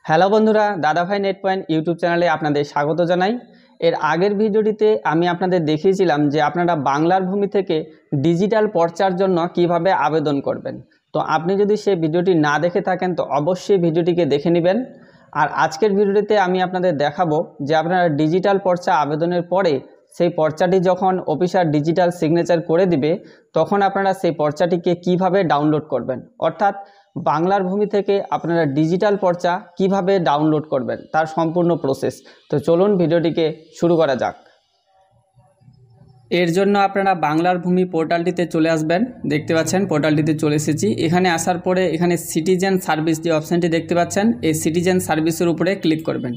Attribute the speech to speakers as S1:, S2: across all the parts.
S1: Hello বন্ধুরা, দাদাভাই net point YouTube চ্যানেলে আপনাদের স্বাগত জানাই। এর আগের ভিডিওটিতে আমি আপনাদের দেখিয়েছিলাম যে আপনারা বাংলার ভূমি থেকে ডিজিটাল পর্চার জন্য কিভাবে আবেদন করবেন। তো আপনি যদি সেই ভিডিওটি না দেখে থাকেন তো অবশ্যই ভিডিওটিকে দেখে নেবেন। আর আজকের ভিডিওটিতে আমি আপনাদের দেখাবো যে আপনারা ডিজিটাল পর্চা আবেদনের পরে সেই পর্চাটি যখন অফিসার ডিজিটাল সিগনেচার করে দিবে তখন আপনারা সেই পর্চাটিকে কিভাবে ডাউনলোড করবেন, অর্থাৎ বাংলার ভূমি থেকে আপনারা ডিজিটাল পর্চা কিভাবে ডাউনলোড করবেন তার সম্পূর্ণ প্রসেস। তো চলুন ভিডিওটিকে শুরু করা যাক। এর জন্য আপনারা বাংলার ভূমি পোর্টালটিতে চলে আসবেন। দেখতে পাচ্ছেন পোর্টালটিতে চলে এসেছি। এখানে আসার পরে এখানে সিটিজেন সার্ভিস যে অপশানটি দেখতে পাচ্ছেন, এই সিটিজেন সার্ভিসের উপরে ক্লিক করবেন।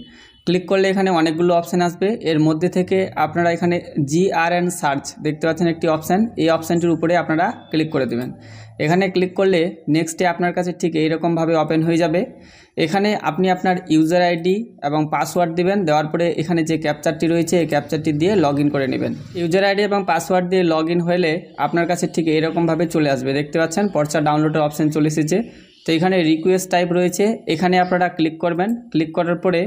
S1: ক্লিক করলে এখানে অনেকগুলো অপশান আসবে। এর মধ্যে থেকে আপনারা এখানে জিআরএন সার্চ দেখতে পাচ্ছেন একটি অপশান, এই অপশানটির উপরে আপনারা ক্লিক করে দেবেন। এখানে ক্লিক করলে নেক্সটে আপনার কাছে ঠিক এইরকমভাবে ওপেন হয়ে যাবে। এখানে আপনি আপনার ইউজার আইডি এবং পাসওয়ার্ড দিবেন। দেওয়ার পরে এখানে যে ক্যাপচারটি রয়েছে এই ক্যাপচারটি দিয়ে লগ ইন করে নেবেন। ইউজার আইডি এবং পাসওয়ার্ড দিয়ে লগ ইন হলে আপনার কাছে ঠিক এইরকমভাবে চলে আসবে। দেখতে পাচ্ছেন পর্চা ডাউনলোডের অপশান চলে এসেছে। তো এখানে রিকোয়েস্ট টাইপ রয়েছে, এখানে আপনারা ক্লিক করবেন। ক্লিক করার পরে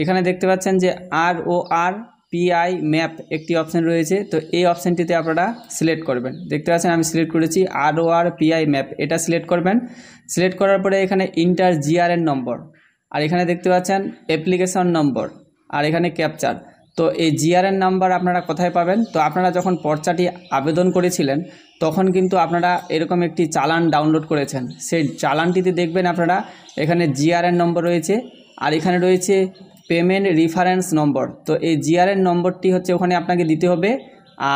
S1: এখানে দেখতে পাচ্ছেন যে RORPI ম্যাপ একটি অপশান রয়েছে। তো এই অপশানটিতে আপনারা সিলেক্ট করবেন। দেখতে পাচ্ছেন আমি সিলেক্ট করেছি RORPI ম্যাপ, এটা সিলেক্ট করবেন। সিলেক্ট করার পরে এখানে ইন্টার জিআরএন নম্বর, আর এখানে দেখতে পাচ্ছেন অ্যাপ্লিকেশন নম্বর, আর এখানে ক্যাপচার। তো এই জিআরএন নাম্বার আপনারা কোথায় পাবেন? তো আপনারা যখন পর্চাটি আবেদন করেছিলেন তখন কিন্তু আপনারা এরকম একটি চালান ডাউনলোড করেছেন। সেই চালানটিতে দেখবেন আপনারা এখানে জিআরএন নম্বর রয়েছে, আর এখানে রয়েছে পেমেন্ট রেফারেন্স নম্বর। তো এই জিআরএন নম্বরটি হচ্ছে ওখানে আপনাকে দিতে হবে,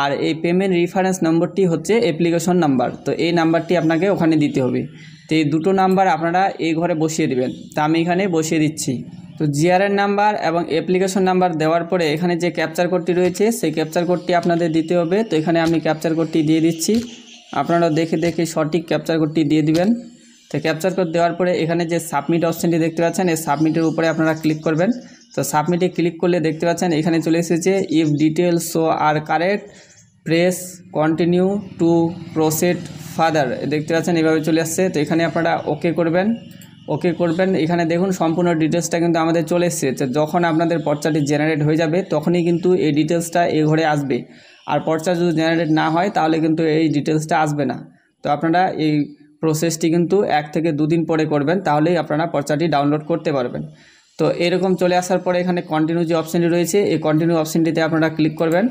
S1: আর এই পেমেন্ট রেফারেন্স নম্বরটি হচ্ছে অ্যাপ্লিকেশন নাম্বার। তো এই নাম্বারটি আপনাকে ওখানে দিতে হবে। তো এই দুটো নাম্বার আপনারা এই ঘরে বসিয়ে দেবেন। তা আমি এখানে বসিয়ে দিচ্ছি। তো জিআরএন নাম্বার এবং অ্যাপ্লিকেশন নাম্বার দেওয়ার পরে এখানে যে ক্যাপচার কোডটি রয়েছে সেই ক্যাপচার কোডটি আপনাদের দিতে হবে। তো এখানে আমি ক্যাপচার কোডটি দিয়ে দিচ্ছি, আপনারা দেখে দেখে সঠিক ক্যাপচার কোডটি দিয়ে দিবেন। তো ক্যাপচার কোড দেওয়ার পরে এখানে যে সাবমিট অপশানটি দেখতে পাচ্ছেন এই সাবমিটের উপরে আপনারা ক্লিক করবেন। তো সাবমিটে ক্লিক করলে দেখতে পাচ্ছেন এখানে চলে এসেছে if details show are correct press continue to proceed further. দেখতে পাচ্ছেন এভাবে চলে আসছে। তো এখানে আপনারা ওকে করবেন। এখানে দেখুন সম্পূর্ণ ডিটেলসটা কিন্তু আমাদের চলে এসেছে। যখন আপনাদের পর্চাটি জেনারেট হয়ে যাবে তখনই কিন্তু এই ডিটেলসটা এই ঘরে আসবে। আর পর্চা যদি জেনারেট না হয় তাহলে কিন্তু এই ডিটেলসটা আসবে না। তো আপনারা এই প্রসেসটি কিন্তু 1 থেকে 2 দিন পরে করবেন, তাহলেই আপনারা পর্চাটি ডাউনলোড করতে পারবেন। তো এরকম চলে আসার পরে এখানে কন্টিনিউ যে অপশানটি রয়েছে এই কন্টিনিউ অপশানটিতে আপনারা ক্লিক করবেন।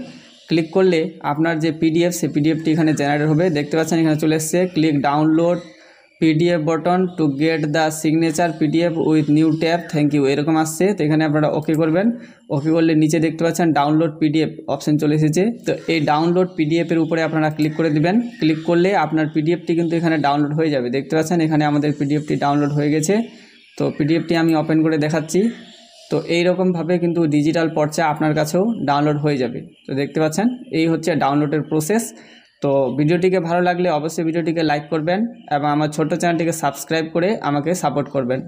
S1: ক্লিক করলে আপনার যে পিডিএফ সেই পিডিএফটি এখানে জেনারেট হবে। দেখতে পাচ্ছেন এখানে চলে এসছে click download PDF button to get the signature PDF with new tab, thank you এরকম আসছে। তো এখানে আপনারা ওকে করবেন। ওকে করলে নিচে দেখতে পাচ্ছেন ডাউনলোড পিডিএফ অপশান চলে এসেছে। তো এই ডাউনলোড পিডিএফের উপরে আপনারা ক্লিক করে দিবেন। ক্লিক করলে আপনার পিডিএফটি কিন্তু এখানে ডাউনলোড হয়ে যাবে। দেখতে পাচ্ছেন এখানে আমাদের পিডিএফটি ডাউনলোড হয়ে গেছে। তো পিডিএফটি আমি ওপেন করে দেখাচ্ছি। তো এইরকমভাবে কিন্তু ডিজিটাল পর্চা আপনার কাছেও ডাউনলোড হয়ে যাবে। তো দেখতে পাচ্ছেন এই হচ্ছে ডাউনলোডের প্রসেস। তো ভিডিওটিকে ভালো লাগলে অবশ্যই ভিডিওটিকে লাইক করবেন এবং আমার ছোট্ট চ্যানেলটিকে সাবস্ক্রাইব করে আমাকে সাপোর্ট করবেন।